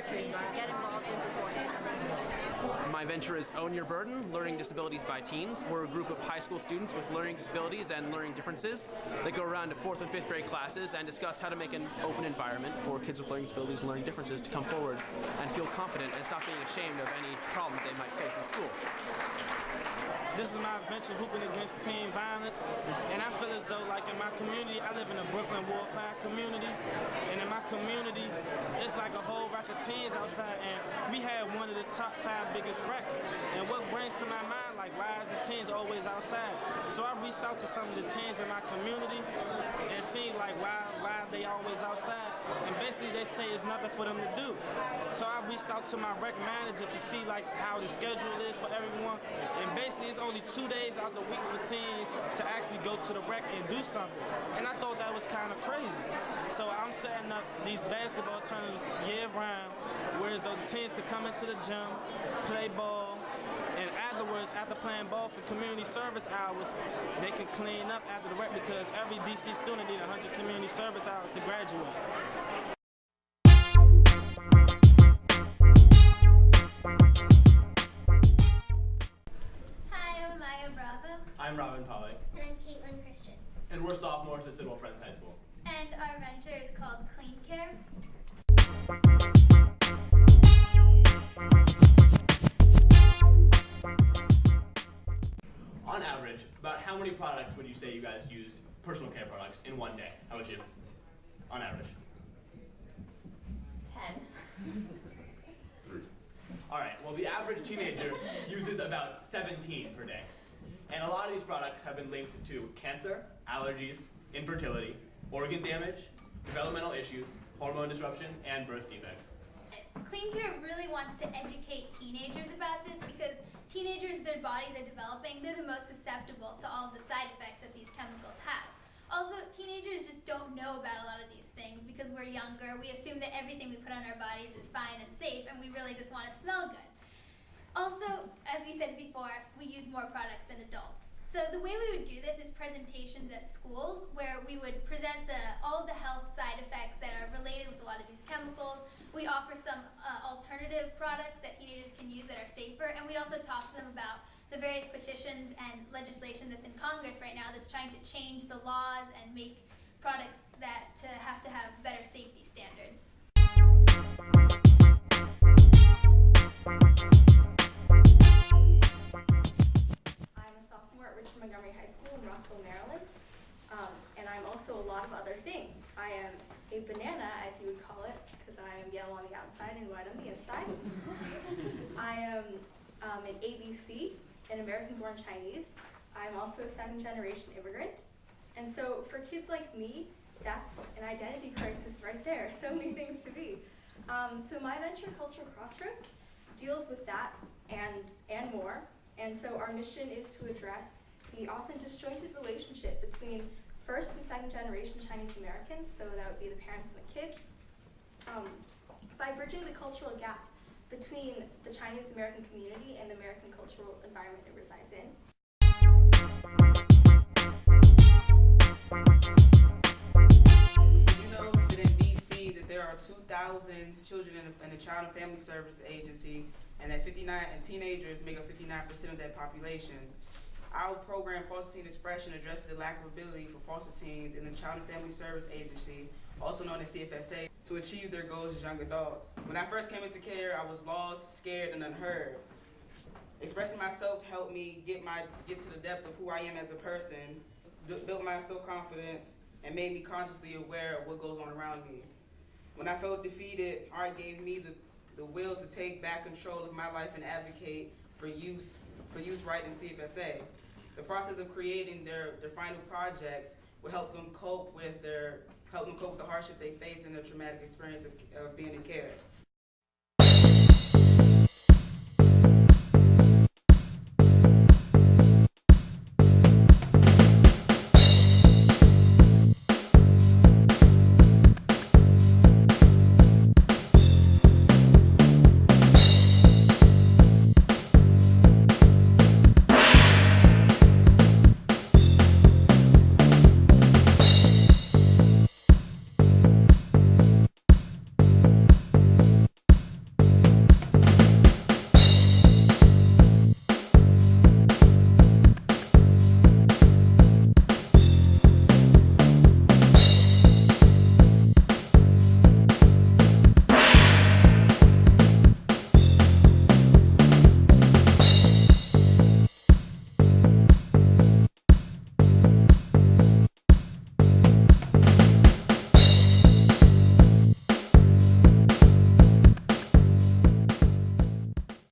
opportunity to get involved in sports. My venture is Own Your Burden, Learning Disabilities by Teens. We're a group of high school students with learning disabilities and learning differences that go around to 4th and 5th grade classes and discuss how to make an open environment for kids with learning disabilities and learning differences to come forward and feel confident and stop being ashamed of any problems they might face in school. This is my venture, hooping against teen violence, and I feel as though, like in my community, I live in a Brooklyn Ward 5 community, and in my community, it's like a whole rack of teens outside, and we had one of the top 5 biggest wrecks. And what brings to my mind, like, why is the teens always outside? So I reached out to some of the teens in my community and seen, like, why they always outside, and basically they say it's nothing for them to do. So I reached out to my rec manager to see, like, how the schedule is for everyone, and basically it's only 2 days out the week for teens to actually go to the rec and do something. And I thought that was kind of crazy. So I'm setting up these basketball tournaments year-round, whereas though the teens could come into the gym, play ball, and afterwards, after playing ball for community service hours, they could clean up after the rec because every DC student needs 100 community service hours to graduate. I'm Robin Pollock. And I'm Caitlin Christian. And we're sophomores at Sidwell Friends High School. And our venture is called Clean Care. On average, about how many products would you say you guys used, personal care products, in one day? How about you? On average? 10. 3. All right, well, the average teenager uses about 17 per day. And a lot of these products have been linked to cancer, allergies, infertility, organ damage, developmental issues, hormone disruption, and birth defects. Clean Care really wants to educate teenagers about this because teenagers, their bodies are developing, they're the most susceptible to all of the side effects that these chemicals have. Also, teenagers just don't know about a lot of these things because we're younger. We assume that everything we put on our bodies is fine and safe, and we really just want to smell good. Also, as we said before, we use more products than adults. So the way we would do this is presentations at schools where we would present all of the health side effects that are related with a lot of these chemicals. We'd offer some alternative products that teenagers can use that are safer, and we'd also talk to them about the various petitions and legislation that's in Congress right now that's trying to change the laws and make products that have better safety standards. Montgomery High School in Rockville, Maryland, and I'm also a lot of other things. I am a banana, as you would call it, because I am yellow on the outside and white on the inside. I am an ABC, an American-born Chinese. I'm also a 7th-generation immigrant. And so for kids like me, that's an identity crisis right there. So many things to be. So my venture, Cultural Crossroads, deals with that and more. And so our mission is to address the often disjointed relationship between 1st and 2nd generation Chinese Americans, so that would be the parents and the kids, by bridging the cultural gap between the Chinese American community and the American cultural environment it resides in. Did you know that in DC that there are 2,000 children in the Child and Family Service Agency, and that teenagers make up 59% of that population? Our program, Foster Teen Expression, addresses the lack of ability for foster teens in the Child and Family Service Agency, also known as CFSA, to achieve their goals as young adults. When I first came into care, I was lost, scared, and unheard. Expressing myself helped me get to the depth of who I am as a person, built my self-confidence, and made me consciously aware of what goes on around me. When I felt defeated, art gave me the will to take back control of my life and advocate for youth right in CFSA. The process of creating their final projects will help them cope with the hardship they face and their traumatic experience of being in care.